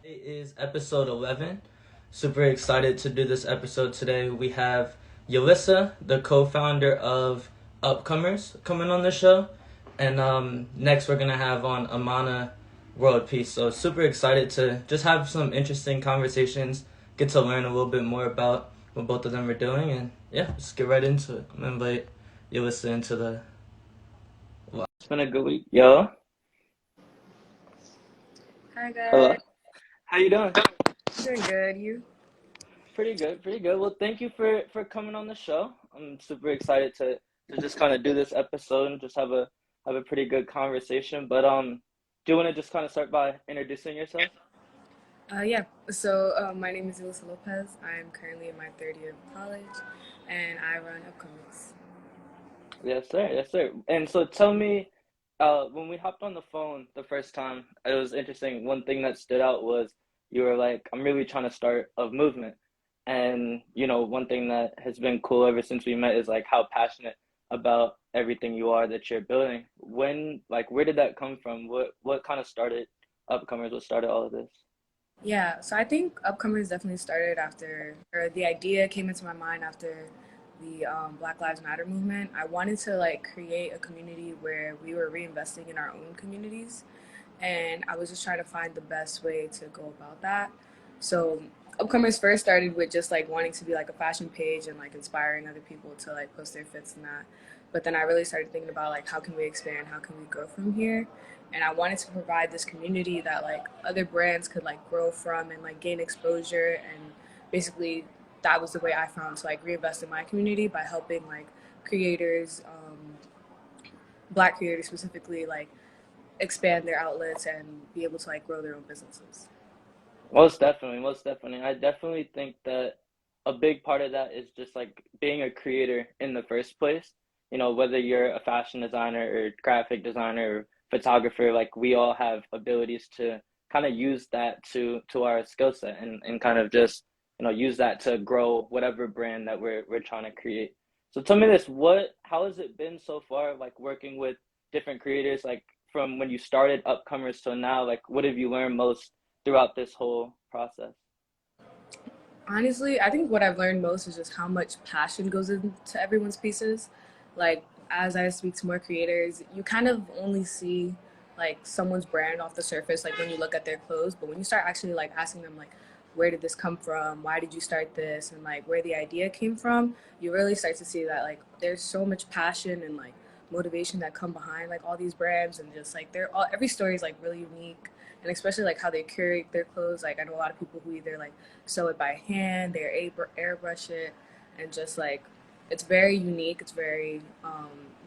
It is episode 11. Super excited to do this episode today. We have Yelissa, the co founder of Upcomers, coming on the show. And next, we're going to have on Amana World Peace. So, super excited to just have some interesting conversations, get to learn a little bit more about what both of them are doing. And yeah, let's get right into it. I'm going to invite Yelissa into the. Wow. It's been a good week. Yo, Hi hello. guys, How you doing? doing good. You? Pretty good, pretty good. Well, thank you for coming on the show. I'm super excited to just kind of do this episode and just have a pretty good conversation. But do you want to just kind of start by introducing yourself? Yeah. So my name is Elisa Lopez. I'm currently in my third year of college, and I run Upcomers. Yes, sir. Yes, sir. And so tell me, when we hopped on the phone the first time, it was interesting. One thing that stood out was you were like, I'm really trying to start a movement. And, one thing that has been cool ever since we met is like how passionate about everything you are that you're building. Where did that come from? What kind of started Upcomers? What started all of this? Yeah. So I think Upcomers definitely started after, or the idea came into my mind after the Black Lives Matter movement. I wanted to like create a community where we were reinvesting in our own communities, and I was just trying to find the best way to go about that. So Upcomers first started with just like wanting to be like a fashion page and like inspiring other people to like post their fits and that. But then I really started thinking about like how can we expand, how can we grow from here? And I wanted to provide this community that like other brands could like grow from and like gain exposure, and basically that was the way I found to like reinvest in my community by helping like creators, black creators specifically, like expand their outlets and be able to like grow their own businesses. Most definitely, most definitely. I definitely think that a big part of that is just like being a creator in the first place. Whether you're a fashion designer or graphic designer or photographer, like we all have abilities to kind of use that to our skill set and kind of just, use that to grow whatever brand that we're trying to create. So tell me this, how has it been so far, like working with different creators, like from when you started Upcomers till now, like what have you learned most throughout this whole process? Honestly, I think what I've learned most is just how much passion goes into everyone's pieces. Like, as I speak to more creators, you kind of only see like someone's brand off the surface, like when you look at their clothes. But when you start actually like asking them, like, where did this come from? Why did you start this? And like where the idea came from, you really start to see that like there's so much passion and like motivation that come behind like all these brands, and just like they're all every story is like really unique, and especially like how they curate their clothes. Like I know a lot of people who either like sew it by hand, they airbrush it, and just like it's very unique. It's very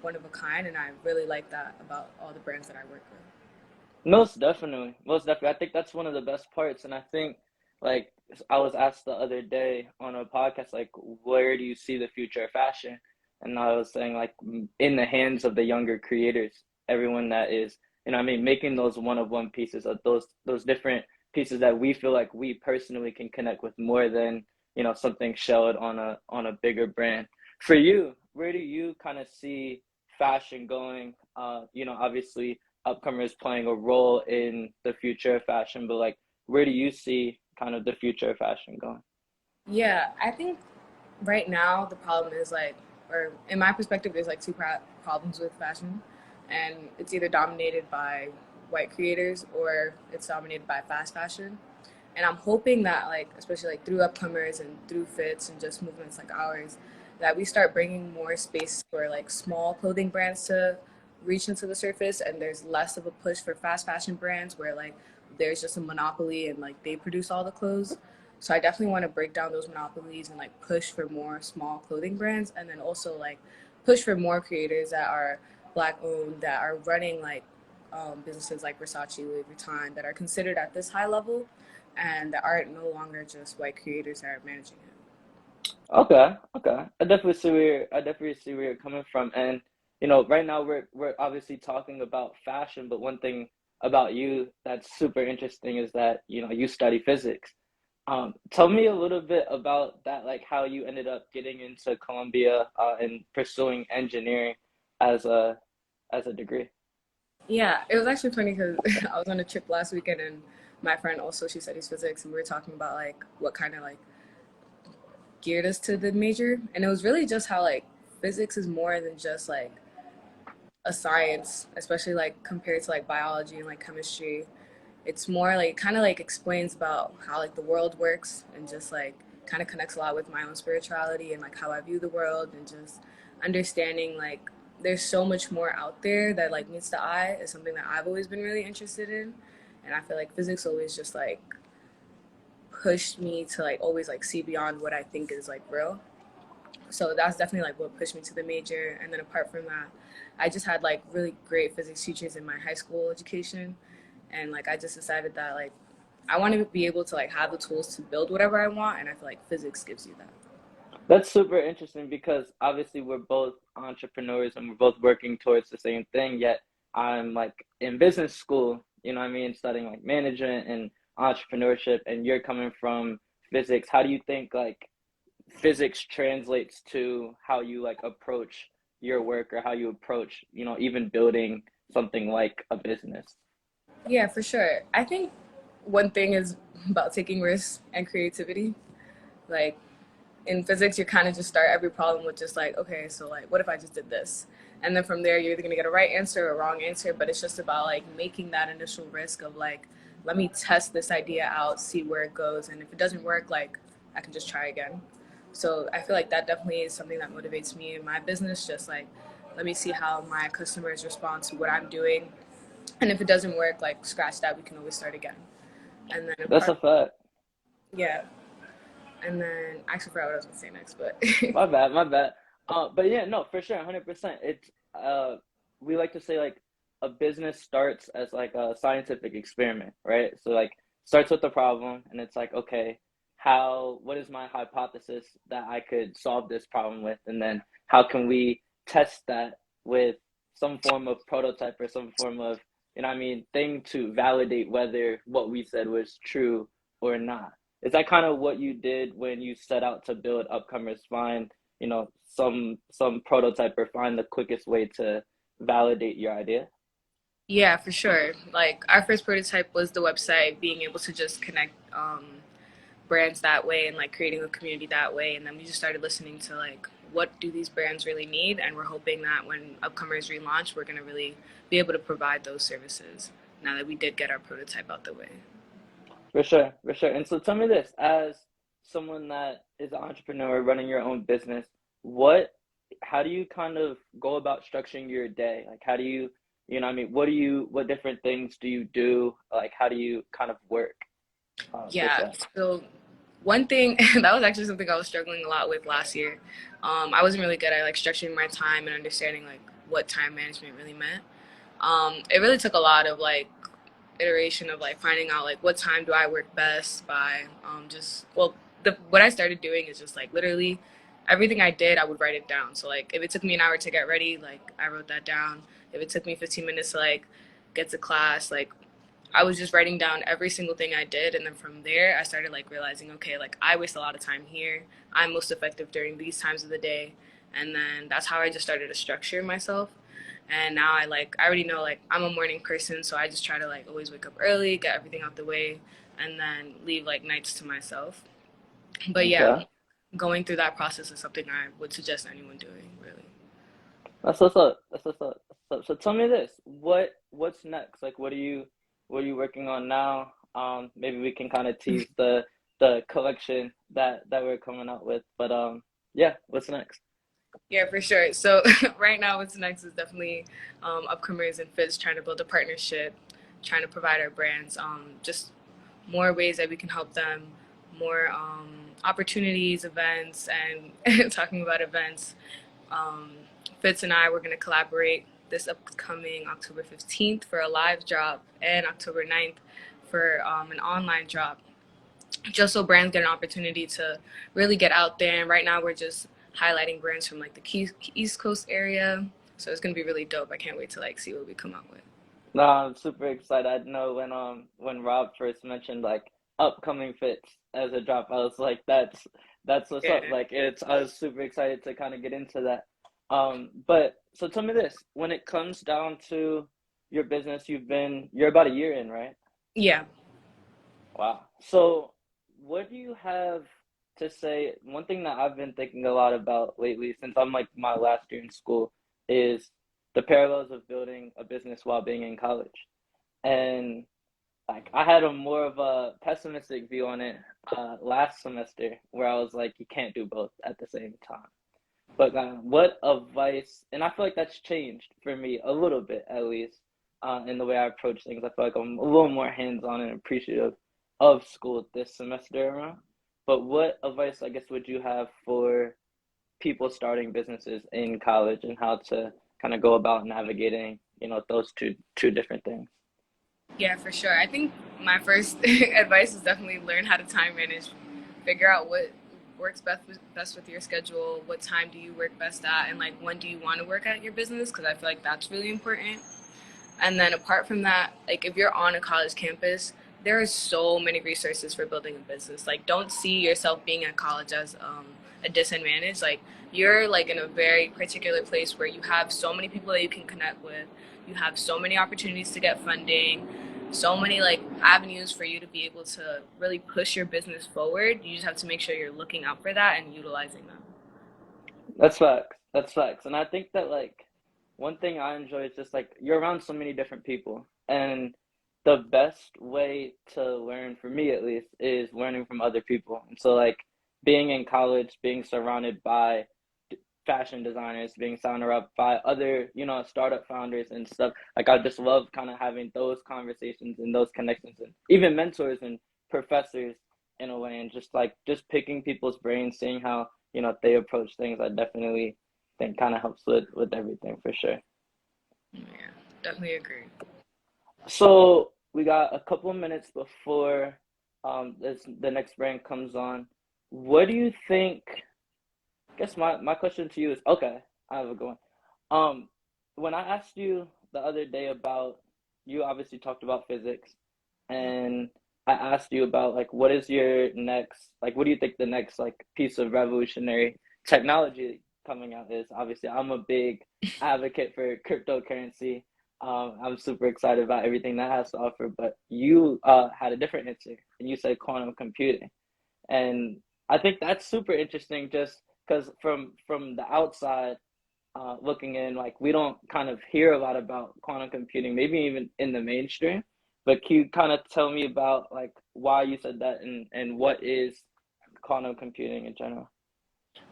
one of a kind, and I really like that about all the brands that I work with. Most definitely. Most definitely. I think that's one of the best parts. And I think, like, I was asked the other day on a podcast, like, where do you see the future of fashion? And I was saying, like, in the hands of the younger creators, everyone that is, I mean, making those one-of-one pieces of those different pieces that we feel like we personally can connect with more than, something shelled on a bigger brand. For you, where do you kind of see fashion going? Obviously Upcomers playing a role in the future of fashion, but like, where do you see kind of the future of fashion going? Yeah, I think right now the problem is like, or in my perspective, there's like two problems with fashion, and it's either dominated by white creators or it's dominated by fast fashion. And I'm hoping that like, especially like through Upcomers and through Fits and just movements like ours, that we start bringing more space for like small clothing brands to reach into the surface, and there's less of a push for fast fashion brands where like there's just a monopoly and like they produce all the clothes. So I definitely want to break down those monopolies and like push for more small clothing brands, and then also like push for more creators that are black owned, that are running like businesses like Versace, Louis Vuitton, that are considered at this high level, and that aren't no longer just white creators that are managing it. Okay, okay. I definitely see where you're coming from. And right now we're obviously talking about fashion, but one thing about you that's super interesting is that, you study physics. Tell me a little bit about that, like how you ended up getting into Columbia, and pursuing engineering as a degree. Yeah, it was actually funny because I was on a trip last weekend, and my friend also, she studies physics, and we were talking about like what kind of like geared us to the major, and it was really just how like physics is more than just like a science, especially like compared to like biology and like chemistry. It's more like kind of like explains about how like the world works, and just like kind of connects a lot with my own spirituality and like how I view the world, and just understanding like there's so much more out there that like meets the eye is something that I've always been really interested in. And I feel like physics always just like pushed me to like always like see beyond what I think is like real. So that's definitely like what pushed me to the major. And then apart from that, I just had like really great physics teachers in my high school education, and like I just decided that like I want to be able to like have the tools to build whatever I want, and I feel like physics gives you that. That's super interesting because obviously we're both entrepreneurs and we're both working towards the same thing, yet I'm like in business school, you know what I mean, studying like management and entrepreneurship, and you're coming from physics. How do you think like physics translates to how you like approach your work or how you approach, even building something like a business? Yeah, for sure. I think one thing is about taking risks and creativity. Like in physics, you kind of just start every problem with just like, okay, so like, what if I just did this? And then from there, you're either gonna get a right answer or a wrong answer. But it's just about like making that initial risk of like, let me test this idea out, see where it goes, and if it doesn't work, like I can just try again. So I feel like that definitely is something that motivates me in my business. Just like, let me see how my customers respond to what I'm doing, and if it doesn't work, like scratch that. We can always start again. And then That's apart, a fact. yeah. And then I actually forgot what I was gonna say next, but My bad, my bad. But yeah, no, for sure, 100%. It's we like to say like a business starts as like a scientific experiment, right? So like starts with the problem, and it's like, okay, what is my hypothesis that I could solve this problem with, and then how can we test that with some form of prototype or some form of, what I mean, thing to validate whether what we said was true or not. Is that kind of what you did when you set out to build Upcomers? Find, some prototype or find the quickest way to validate your idea? yeah, for sure. Like our first prototype was the website, being able to just connect brands that way and like creating a community that way. And then we just started listening to like what do these brands really need, and we're hoping that when Upcomers relaunch, we're gonna really be able to provide those services. Now that we did get our prototype out the way. For sure, for sure. And so tell me this, as someone that is an entrepreneur running your own business, what, how do you kind of go about structuring your day? Like, how do you, what I mean, what different things do you do? Like, how do you kind of work, per Yeah. se? So one thing that was actually something I was struggling a lot with last year. I wasn't really good at like structuring my time and understanding like what time management really meant. It really took a lot of like iteration of like finding out like what time do I work best by just well what I started doing is just like literally everything I did I would write it down. So like if it took me an hour to get ready, like I wrote that down. If it took me 15 minutes to like get to class, like I was just writing down every single thing I did, and then from there I started like realizing, okay, like I waste a lot of time here. I'm most effective during these times of the day, and then that's how I just started to structure myself. And now I already know like I'm a morning person, so I just try to like always wake up early, get everything out the way, and then leave like nights to myself. But yeah, Okay. going through that process is something I would suggest anyone doing, really. That's what's up. That's what's up. So tell me this, what's next? Like, what are you working on now? Maybe we can kind of tease the collection that we're coming out with. But yeah, what's next? Yeah, for sure. So right now, what's next is definitely Upcomers and Fizz trying to build a partnership, trying to provide our brands just more ways that we can help them, more opportunities, events, and talking about events. Um, Fitz and I were going to collaborate this upcoming October 15th for a live drop and October 9th for an online drop, just so brands get an opportunity to really get out there. And right now, we're just highlighting brands from like the East Coast area. So it's going to be really dope. I can't wait to like see what we come out with. No, I'm super excited. I know when Rob first mentioned like upcoming fits as a drop, I was like, that's what's up. Yeah. Like I was super excited to kind of get into that. But so tell me this, when it comes down to your business, you're about a year in, right? Yeah. Wow. So, what do you have to say? One thing that I've been thinking a lot about lately, since I'm like my last year in school, is the parallels of building a business while being in college. And like, I had a more of a pessimistic view on it last semester, where I was like, you can't do both at the same time. But what advice, and I feel like that's changed for me a little bit at least, in the way I approach things. I feel like I'm a little more hands-on and appreciative of school this semester around. But what advice, I guess, would you have for people starting businesses in college and how to kind of go about navigating, those two different things? Yeah, for sure. I think my first advice is definitely learn how to time manage. Figure out what works best with your schedule. What time do you work best at, and like when do you want to work at your business? Because I feel like that's really important. And then apart from that, like if you're on a college campus, there are so many resources for building a business. Like don't see yourself being at college as a disadvantage. Like you're like in a very particular place where you have so many people that you can connect with. You have so many opportunities to get funding, so many like avenues for you to be able to really push your business forward. You just have to make sure you're looking out for that and utilizing them. That's facts. That's facts. And I think that like one thing I enjoy is just like you're around so many different people. And the best way to learn, for me at least, is learning from other people. And so like being in college, being surrounded by fashion designers, being surrounded up by other, startup founders and stuff. Like I just love kind of having those conversations and those connections and even mentors and professors in a way, and just picking people's brains, seeing how, they approach things. I definitely think kind of helps with everything for sure. Yeah, definitely agree. So we got a couple of minutes before the next brand comes on. What do you think? I guess my question to you is, okay, I have a good one. Um, when I asked you the other day about, you obviously talked about physics, and I asked you about like what is your next, like what do you think the next like piece of revolutionary technology coming out is? Obviously, I'm a big advocate for cryptocurrency. I'm super excited about everything that has to offer, but you had a different answer, and you said quantum computing. And I think that's super interesting just because from the outside looking in, like we don't kind of hear a lot about quantum computing, maybe even in the mainstream. But can you kind of tell me about like why you said that and what is quantum computing in general?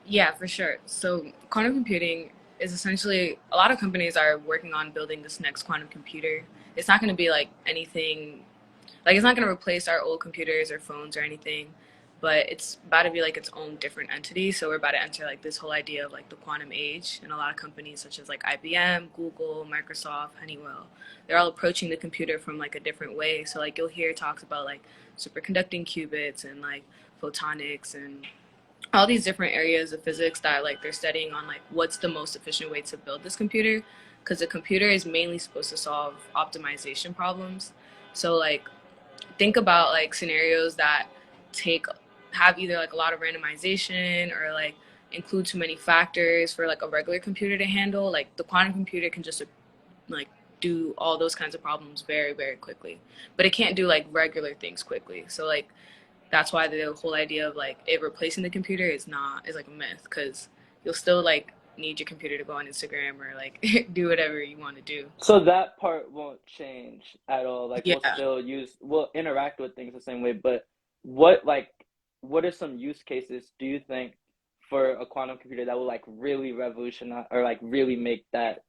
Yeah, for sure. So, quantum computing is essentially a lot of companies are working on building this next quantum computer. It's not going to be like anything, like, it's not going to replace our old computers or phones or anything, but it's about to be like its own different entity. So, we're about to enter like this whole idea of like the quantum age. And a lot of companies, such as like IBM, Google, Microsoft, Honeywell, they're all approaching the computer from like a different way. So, like, you'll hear talks about like superconducting qubits and like photonics and all these different areas of physics that like they're studying on like what's the most efficient way to build this computer, because the computer is mainly supposed to solve optimization problems. So like think about like scenarios that take have either like a lot of randomization or like include too many factors for like a regular computer to handle. Like the quantum computer can just like do all those kinds of problems very very quickly, but it can't do like regular things quickly. So like that's why the whole idea of like it replacing the computer is like a myth, because you'll still like need your computer to go on Instagram or like do whatever you want to do. So that part won't change at all. Like Yeah. we'll interact with things the same way, but what like what are some use cases do you think for a quantum computer that will like really revolutionize or like really make that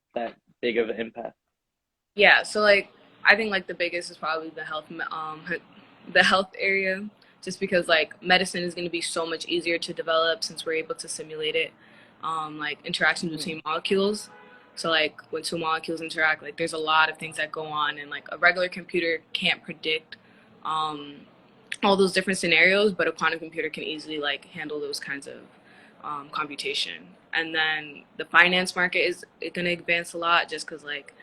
big of an impact? Yeah, so like I think like the biggest is probably the health area, just because like medicine is going to be so much easier to develop since we're able to simulate it, like interactions Hmm. between molecules. So like when two molecules interact, like there's a lot of things that go on, and like a regular computer can't predict um, all those different scenarios, but a quantum computer can easily like handle those kinds of computation. And then the finance market is going to advance a lot, just because like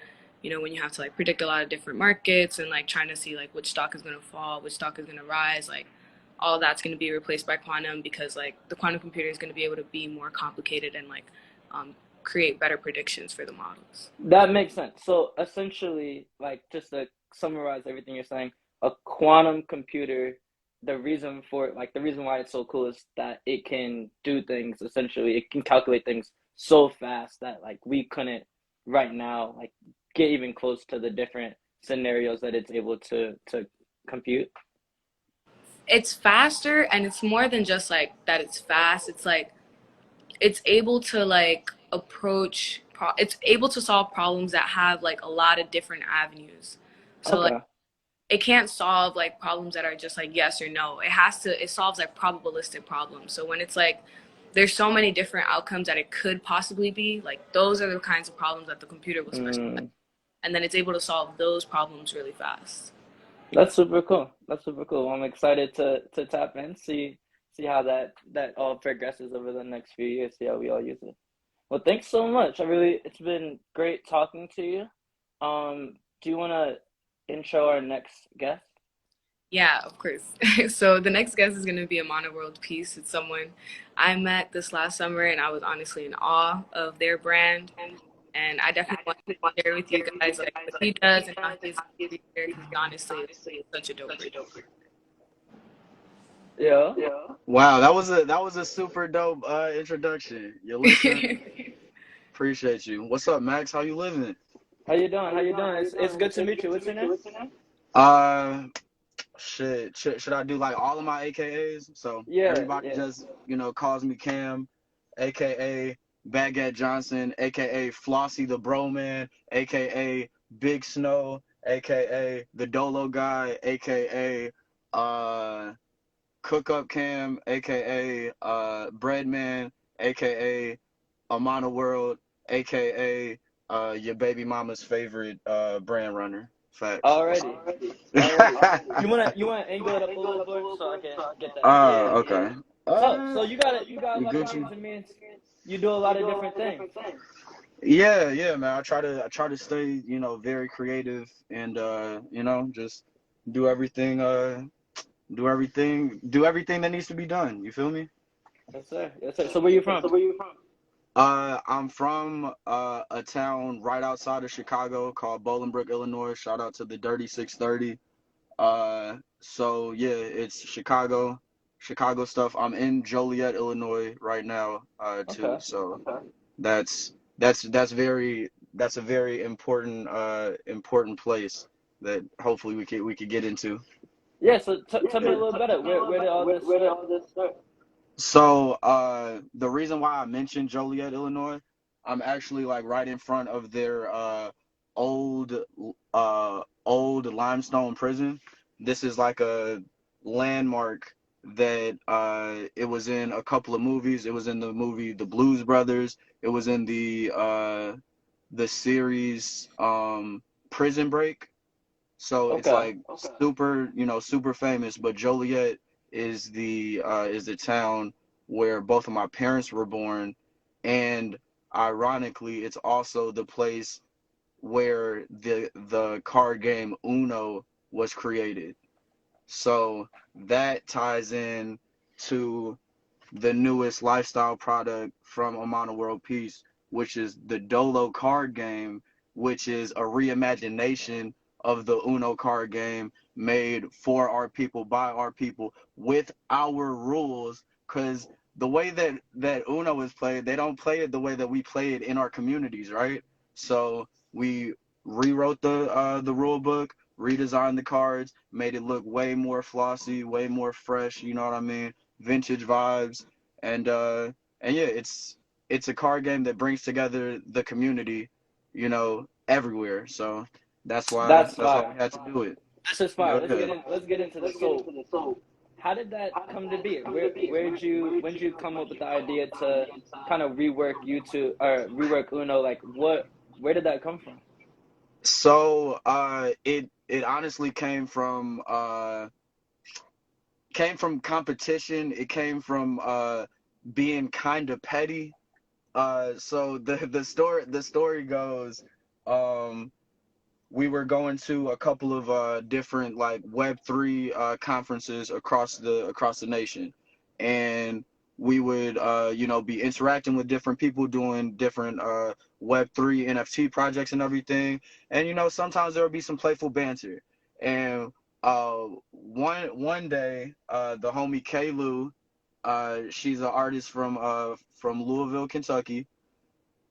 when you have to like predict a lot of different markets and like trying to see like which stock is going to fall, which stock is going to rise, like all of that's going to be replaced by quantum, because like the quantum computer is going to be able to be more complicated and like create better predictions for the models. That makes sense. So essentially, like just to summarize everything you're saying, a quantum computer the reason for like the reason why it's so cool is that it can do things essentially. It can calculate things so fast that like we couldn't right now like get even close to the different scenarios that it's able to compute. It's faster, and it's more than just like that. It's fast. It's like it's able to like it's able to solve problems that have like a lot of different avenues. So like Okay. it can't solve like problems that are just like yes or no. It solves like probabilistic problems. So when it's like there's so many different outcomes that it could possibly be, like those are the kinds of problems that the computer will specialize, Mm, and then it's able to solve those problems really fast. that's super cool. That's super cool. I'm excited to tap in, see how that all progresses over the next few years, see how we all use it. Well, thanks so much. It's been great talking to you. Do you want to intro our next guest? Yeah, of course. So the next guest is going to be a Mono World Peace. It's someone I met this last summer, and I was honestly in awe of their brand. And I definitely want to share with you guys like what he does and how he is a creator. Because honestly, it's such a dope person. Yeah. Wow, that was a super dope introduction. You listen, appreciate you. What's up, Max? How you living? How you doing? How you doing? It's good to meet you. What's your name? Uh, shit, should I do like all of my AKAs? So Yeah, everybody yeah. just calls me Cam, AKA Baguette Johnson, AKA Flossie the Bro Man, AKA Big Snow, AKA the Dolo Guy, AKA uh Cook Up Cam, aka Breadman, aka Amana World, aka your baby mama's favorite brand runner. Facts. Already, already. You wanna angle it up a little bit so I can get that? Yeah, yeah. Okay. So you got a You lot of Gucci? names. It means you do a lot of different things. Yeah, yeah, man. I try to stay, very creative and just do everything do everything that needs to be done. You feel me? Yes, sir. Yes, sir. So where you from? I'm from a town right outside of Chicago called Bolingbrook, Illinois. Shout out to the Dirty 630. So yeah, it's Chicago stuff. I'm in Joliet, Illinois right now, too. Okay. So that's that's a very important place that hopefully we could get into. Yeah. So tell me a little better. Where did all this start? So the reason why I mentioned Joliet, Illinois, I'm actually like right in front of their old old limestone prison. This is like a landmark that it was in a couple of movies. It was in the movie The Blues Brothers. It was in the series Prison Break. So it's Okay. like super famous. But Joliet is the town where both of my parents were born, and ironically, it's also the place where the card game Uno was created. So that ties in to the newest lifestyle product from Amana World Peace, which is the Dolo card game, which is a reimagination of the Uno card game made for our people, by our people, with our rules. Because the way that Uno is played, they don't play it the way that we play it in our communities, right? So we rewrote the rule book, redesigned the cards, made it look way more flossy, way more fresh. You know what I mean? Vintage vibes, and yeah, it's a card game that brings together the community, everywhere. So that's why That's that's why fire. we had to do it. That's just fire. Go Let's get ahead. in. Let's get into this. So how did that come to be? Where'd you when did you come up with the idea to kind of rework YouTube or rework Uno? Like where did that come from? So it honestly came from competition. It came from being kind of petty. So the story goes, um, we were going to a couple of different like Web3 conferences across the nation, and we would be interacting with different people doing different Web3 NFT projects and everything, and sometimes there would be some playful banter, and one day, the homie Kalu, she's an artist from Louisville, Kentucky.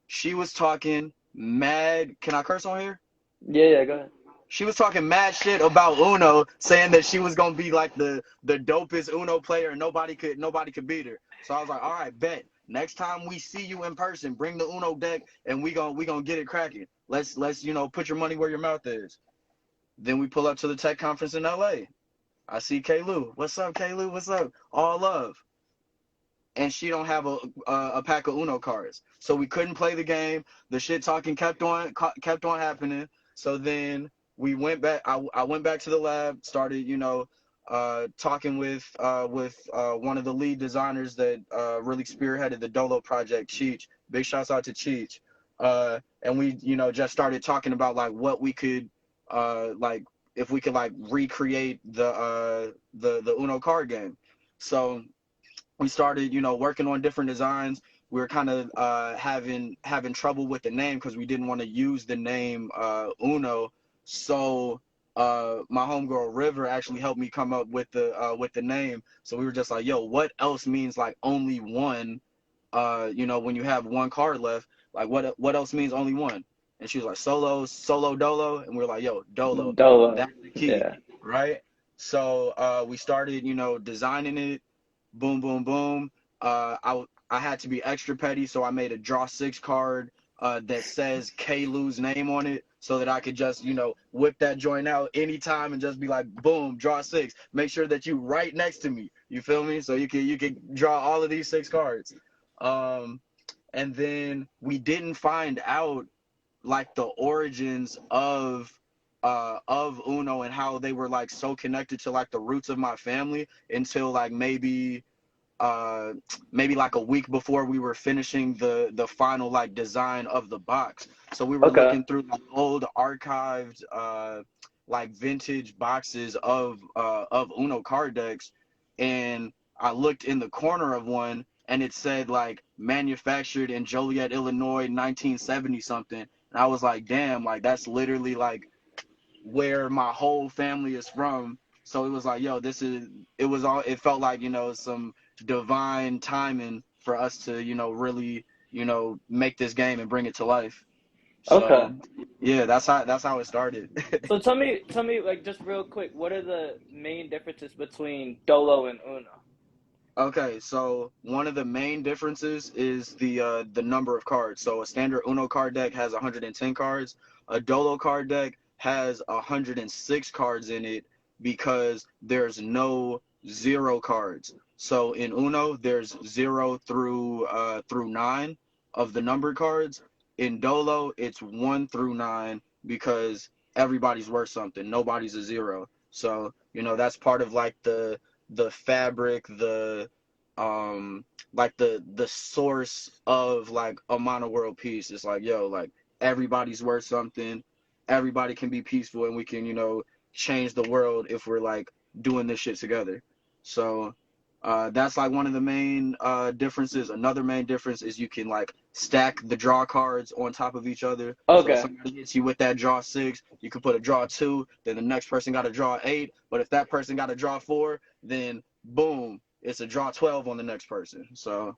She was talking mad. Can I curse on here? Yeah, yeah, go ahead. She was talking mad shit about Uno, saying that she was gonna be like the dopest Uno player, and nobody could beat her. So I was like, all right, bet. Next time we see you in person, bring the Uno deck, and we gonna get it cracking. Let's put your money where your mouth is. Then we pull up to the tech conference in LA. I see Kalu. What's up, Kalu? What's up? All love. And she don't have a pack of Uno cards, so we couldn't play the game. The shit talking kept on happening. So then we went back. I went back to the lab, started talking with one of the lead designers that really spearheaded the Dolo project, Cheech. Big shouts out to Cheech. And we just started talking about like what we could like if we could like recreate the Uno card game. So we started, working on different designs. We were kind of having trouble with the name because we didn't want to use the name Uno. So my homegirl River actually helped me come up with the name. So we were just like, yo, what else means like only one? When you have one card left, like what else means only one? And she was like, solo dolo, and we were like, yo, dolo. Dolo. That's the key, Yeah. right? So we started, designing it. Boom, boom, boom. I had to be extra petty, so I made a draw 6 card that says Kalu's name on it, so that I could just whip that joint out anytime and just be like, boom, draw 6. Make sure that you right next to me. You feel me? So you can draw all of these 6 cards. And then we didn't find out like the origins of Uno and how they were like so connected to like the roots of my family until like maybe like a week before we were finishing the final like design of the box. So we were Okay. looking through like old archived like vintage boxes of Uno card decks, and I looked in the corner of one and it said like manufactured in Joliet, Illinois, 1970 something. And I was like, damn, like that's literally like where my whole family is from. So it was like, yo, it felt like, some divine timing for us to, really, make this game and bring it to life. Okay. So yeah, that's how it started. So tell me, like just real quick, what are the main differences between Dolo and Uno? Okay, so one of the main differences is the number of cards. So a standard Uno card deck has 110 cards. A Dolo card deck has 106 cards in it because there's no 0 cards. So in Uno, there's 0 through 9 of the numbered cards. In Dolo, it's 1 through 9 because everybody's worth something. Nobody's a 0. So, that's part of like the fabric, like the source of like a mono world peace. It's like, yo, like everybody's worth something, everybody can be peaceful, and we can change the world if we're like doing this shit together. So that's like one of the main differences. Another main difference is you can like stack the draw cards on top of each other. So if Okay. somebody hits you with that draw 6, you can put a draw 2, then the next person got a draw 8. But if that person got a draw 4, then boom, it's a draw 12 on the next person. So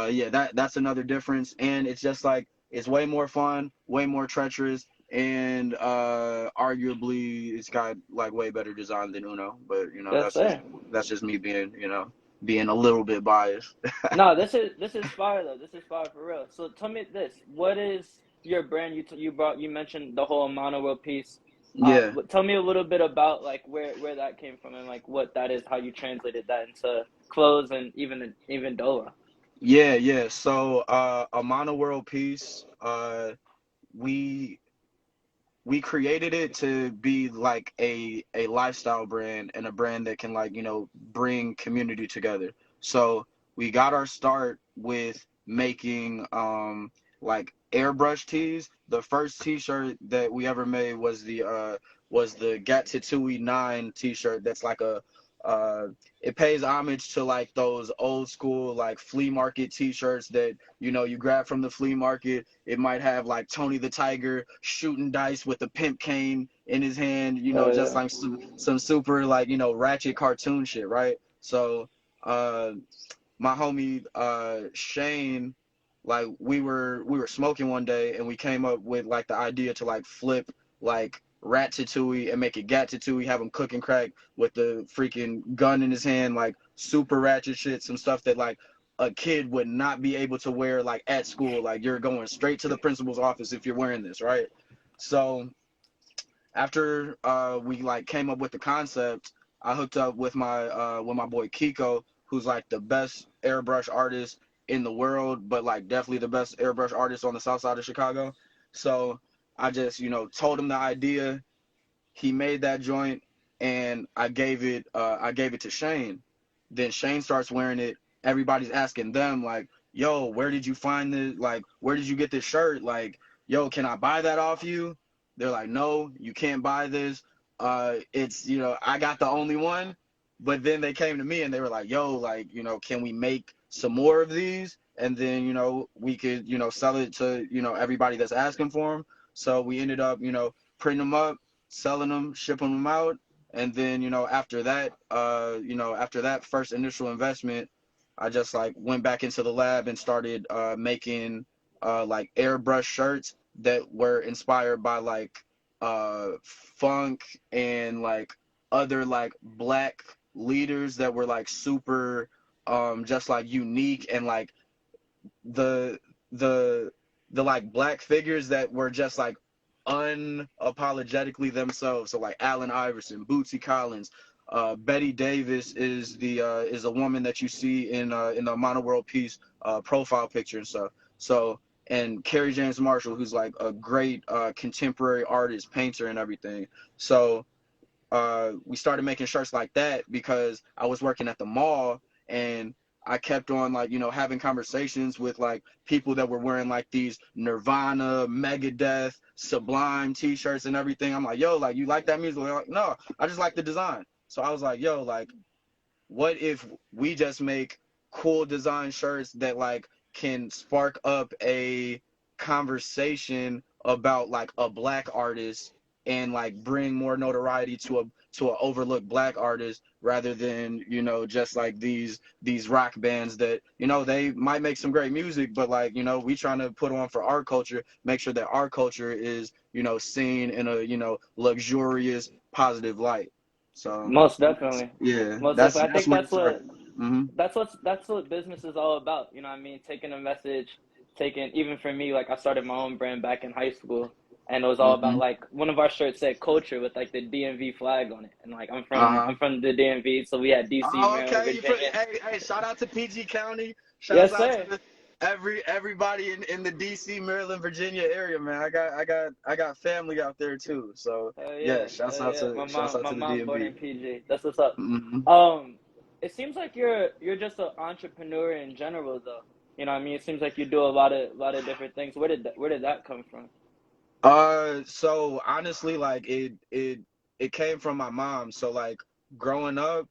yeah, that's another difference. And it's just like, it's way more fun, way more treacherous, and arguably it's got like way better design than Uno. But That's fair. that's just me being a little bit biased. No, this is fire though. This is fire for real. So tell me this: what is your brand? You mentioned the whole mono world piece. Yeah. Tell me a little bit about like where that came from and like what that is, how you translated that into clothes and even Dola. Yeah. So a mono world piece, we we created it to be like a lifestyle brand and a brand that can like bring community together. So we got our start with making like airbrush tees. The first t-shirt that we ever made was the Gat Tatooie 9 t-shirt. That's like uh it pays homage to like those old school like flea market t-shirts that you grab from the flea market. It might have like Tony the Tiger shooting dice with a pimp cane in his hand, just Yeah. like some super like ratchet cartoon shit, right? So uh my homie Shane, like we were smoking one day and we came up with like the idea to like flip like Ratatouille and make it Gatatouille, have him cook and crack with the freaking gun in his hand, like super ratchet shit, some stuff that like a kid would not be able to wear like at school. Like you're going straight to the principal's office if you're wearing this, right? So after we like came up with the concept, I hooked up with my boy Kiko, who's like the best airbrush artist in the world, but like definitely the best airbrush artist on the south side of Chicago. So I just told him the idea. He made that joint, and I gave it to Shane. Then Shane starts wearing it. Everybody's asking them like, "Yo, where did you find this? Like, where did you get this shirt? Like, yo, can I buy that off you?" They're like, "No, you can't buy this. It's I got the only one." But then they came to me and they were like, "Yo, like, can we make some more of these? And then we could sell it to everybody that's asking for them." So we ended up printing them up, selling them, shipping them out. And then after that first initial investment, I just like went back into the lab and started making like airbrush shirts that were inspired by like funk and like other like black leaders that were like super just like unique, and like the the the like black figures that were just like unapologetically themselves. So like Allen Iverson, Bootsy Collins, Betty Davis is a woman that you see in the Mono World Peace profile picture and stuff. So, and Kerry James Marshall, who's like a great contemporary artist, painter, and everything. So we started making shirts like that because I was working at the mall, and I kept on like having conversations with like people that were wearing like these Nirvana, Megadeth, Sublime t-shirts and everything. I'm like, "Yo, like, you like that music?" They're like, "No, I just like the design." So I was like, "Yo, like, what if we just make cool design shirts that like can spark up a conversation about like a black artist, and like bring more notoriety to a overlooked black artist, rather than just like these rock bands that they might make some great music, but like we trying to put on for our culture, make sure that our culture is seen in a luxurious, positive light." So Most definitely. yeah, Most that's definitely. I think where it started. Hmm. that's what business is all about. You know what I mean? Taking a message, taking, even for me, like I started my own brand back in high school, and it was all about Hmm. like, one of our shirts said culture with like the DMV flag on it. And like Uh-huh. I'm from the DMV, so we had DC, Oh, Maryland, okay. Virginia. Hey, shout out to PG County. Shouts Yes, out sir. to everybody in the DC, Maryland, Virginia area, man. I got family out there too. So Hell yeah, yeah. Hell yeah. shouts out My to the mom born DMV. in PG. That's what's up. Hmm. Um, it seems like you're just an entrepreneur in general, though. You know what I mean? It seems like you do a lot of different things. Where did that come from? So honestly, like it came from my mom. So like growing up,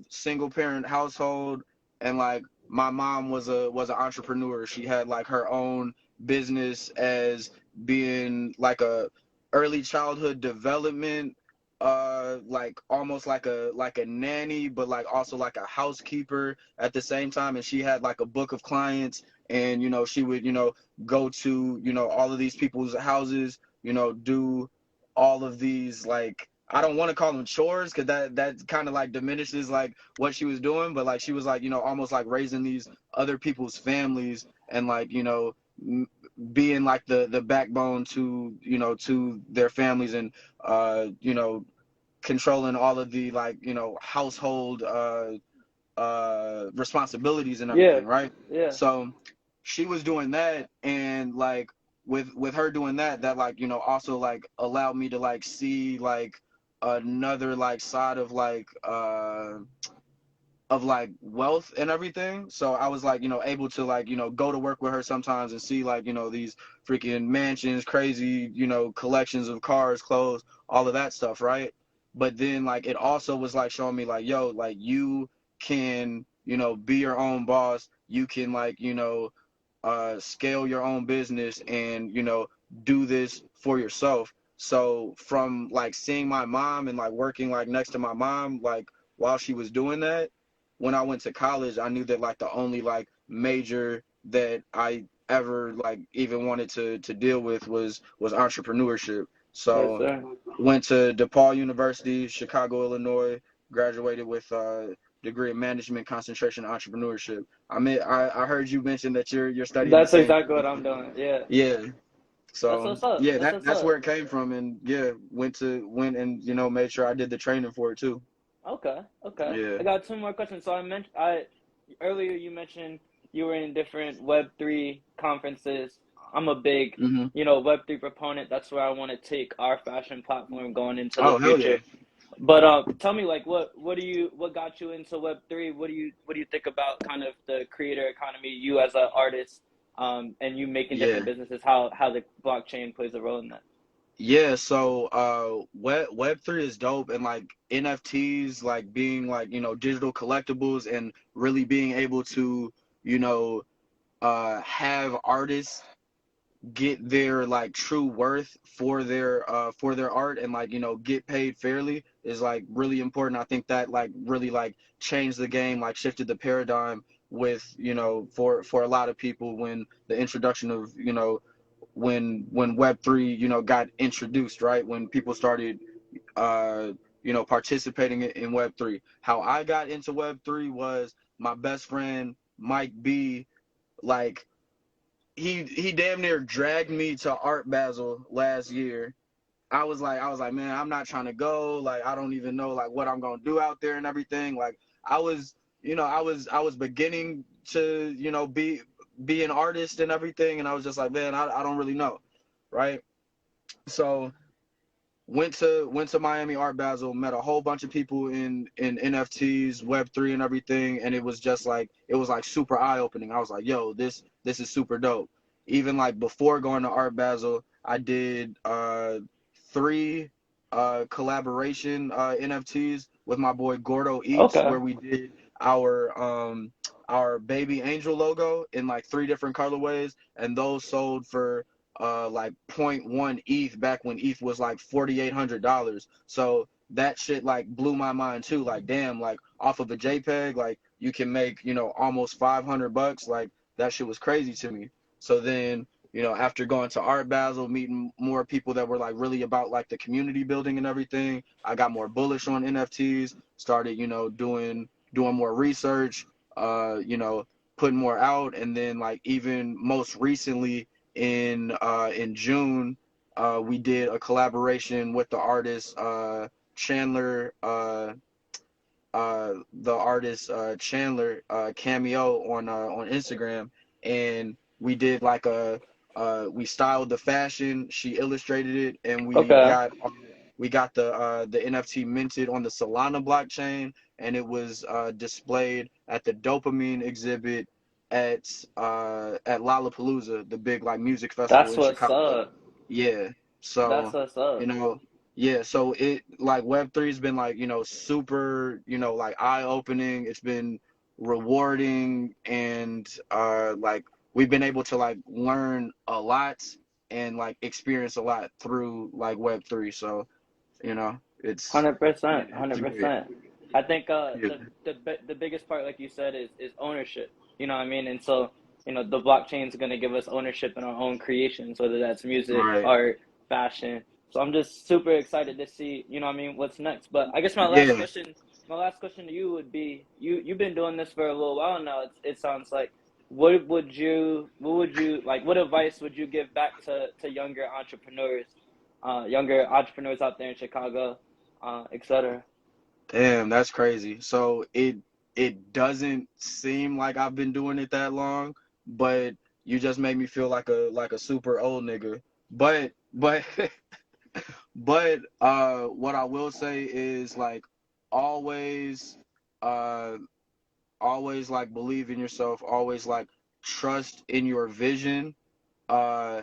single parent household, and like my mom was an entrepreneur. She had like her own business as being like a early childhood development, like almost like a nanny, but like also like a housekeeper at the same time. And she had like a book of clients, and she would go to all of these people's houses, do all of these, like, I don't want to call them chores, because that kind of like diminishes like what she was doing, but like she was like almost like raising these other people's families, and like being like the backbone to to their families, and controlling all of the like household responsibilities and Yeah. everything, right? Yeah. So she was doing that, and like with her doing that, that like also like allowed me to like see like another like side of like wealth and everything. So I was like able to like go to work with her sometimes and see like these freaking mansions, crazy collections of cars, clothes, all of that stuff, right? but then like it also was like showing me like, yo, like you can, be your own boss. You can like, scale your own business and, do this for yourself. So from like seeing my mom and like working like next to my mom, like while she was doing that, when I went to college, I knew that like the only like major that I ever like even wanted to deal with was entrepreneurship. Yes, So sir. went to DePaul University, Chicago, Illinois, graduated with a degree in management, concentration in entrepreneurship. I heard you mention that you're studying the That's same exactly what thing. I'm doing. Yeah. Yeah. That's So what's up. yeah, That's what's that's up. where it came from, and yeah, went and made sure I did the training for it too. Okay, okay. Yeah. I got two more questions. So I mentioned I earlier you mentioned you were in different Web3 conferences. I'm a big, Hmm. Web3 proponent. That's where I want to take our fashion platform going into the Oh hell yeah. future. But tell me like what got you into Web3? What do you think about kind of the creator economy, you as an artist, and you making Yeah. different businesses, how the blockchain plays a role in that? Yeah, so Web3 is dope, and like NFTs like being like, digital collectibles and really being able to, you know, have artists get their like true worth for their art and like, get paid fairly is like really important. I think that like really like changed the game, like shifted the paradigm with, for a lot of people when the introduction of, when Web3, got introduced, right? When people started, uh, participating in Web3. How I got into Web3 was my best friend, Mike B. Like, he damn near dragged me to Art Basel last year. I was like, man, I'm not trying to go. Like, I don't even know like what I'm gonna do out there and everything. Like, I was, I was beginning to, be an artist and everything, and I was just like, man, I don't really know, right? So went to Miami Art Basel, met a whole bunch of people in NFTs, Web3 and everything, and it was like super eye opening. I was like, yo, this is super dope. Even like before going to Art Basel, I did three collaboration NFTs with my boy Gordo Eats, Okay. where we did our baby angel logo in like three different colorways, and those sold for like point 0.1 ETH back when ETH was like $4,800. So that shit like blew my mind too. Like, damn, like off of a JPEG, like you can make, almost $500. Like that shit was crazy to me. So then, after going to Art Basel, meeting more people that were like really about like the community building and everything, I got more bullish on NFTs, started, doing more research, putting more out. And then like even most recently in June, we did a collaboration with the artist Chandler, Chandler Cameo on Instagram, and we did like we styled the fashion, she illustrated it, and Okay. we got the NFT minted on the Solana blockchain, and it was displayed at the Dopamine exhibit at Lollapalooza, the big like music festival That's in what's Chicago. up. Yeah. That's So, what's you up. know, yeah, so it like Web3 has been like, super, like eye-opening. It's been rewarding, and like we've been able to like learn a lot and like experience a lot through like Web3. So, yeah, 100%, it's great. 100%. I think Yeah. the biggest part, like you said, is ownership. You know what I mean? And so, the blockchain is gonna give us ownership in our own creations, whether that's music, Right. art, fashion. So I'm just super excited to see, what I mean, what's next. But I guess Yeah. my last question to you would be, you've been doing this for a little while now. It sounds like. What would you like? What advice would you give back to younger entrepreneurs out there in Chicago, etc.? Damn, that's crazy. So it doesn't seem like I've been doing it that long, but you just made me feel like a super old nigga. But but what I will say is like always uh always like believe in yourself, always like trust in your vision. Uh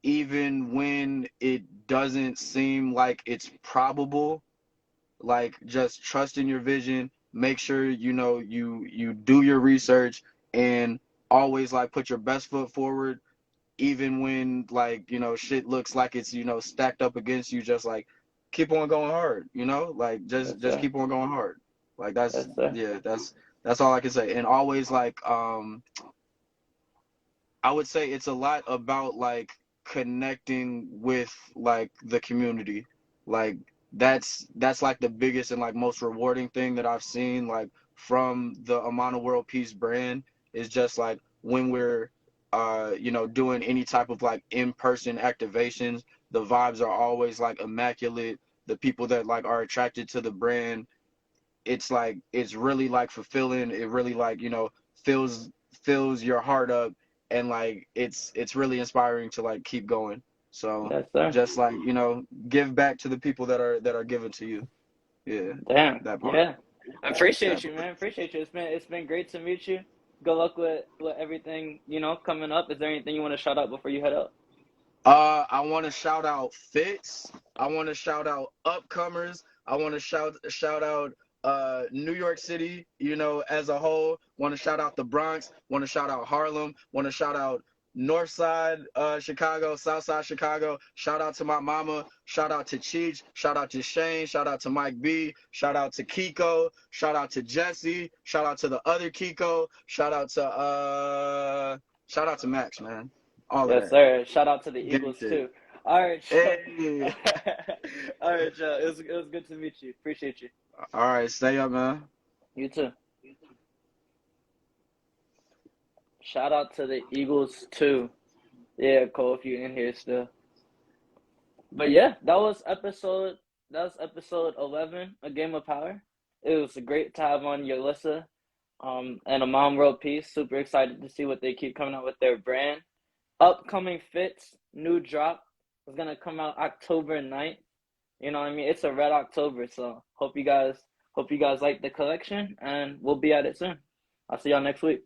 Even when it doesn't seem like it's probable, like just trust in your vision. Make sure you know you do your research and always like put your best foot forward even when like shit looks like it's stacked up against you. Just like keep on going hard, like Yes, just sir. keep on going hard. Like that's Yes, sir. yeah, that's all I can say. And always like I would say it's a lot about like connecting with like the community. Like that's like the biggest and like most rewarding thing that I've seen like from the Amana World Peace brand is just like when we're doing any type of like in-person activations, the vibes are always like immaculate. The people that like are attracted to the brand, it's like it's really like fulfilling. It really like fills your heart up, and like it's really inspiring to like keep going. So Yes, sir. just like give back to the people that are given to you. Yeah, Damn. that part. Yeah. I appreciate That you, part. man. Appreciate you. It's been great to meet you. Good luck with everything, coming up. Is there anything you want to shout out before you head out? I want to shout out Fitz. I want to shout out upcomers. I want to shout out New York City, as a whole. Want to shout out the Bronx. Want to shout out Harlem. Want to shout out North Side Chicago, South Side Chicago. Shout out to my mama. Shout out to Cheech. Shout out to Shane. Shout out to Mike B. Shout out to Kiko. Shout out to Jesse. Shout out to the other Kiko. Shout out to Max, man. All of Yes, that. sir. Shout out to the Gang Eagles shit. too. All right, Joe. Hey. All right, Joe. It was good to meet you. Appreciate you. All right, stay up, man. You too. Shout out to the Eagles too. Yeah, Cole, if you're in here still. But yeah, that was episode 11, A Game of Power. It was a great to have on Yolissa, and a Mom World Peace. Super excited to see what they keep coming out with their brand. Upcoming fits, new drop is gonna come out October 9th. You know what I mean? It's a red October, so hope you guys like the collection, and we'll be at it soon. I'll see y'all next week.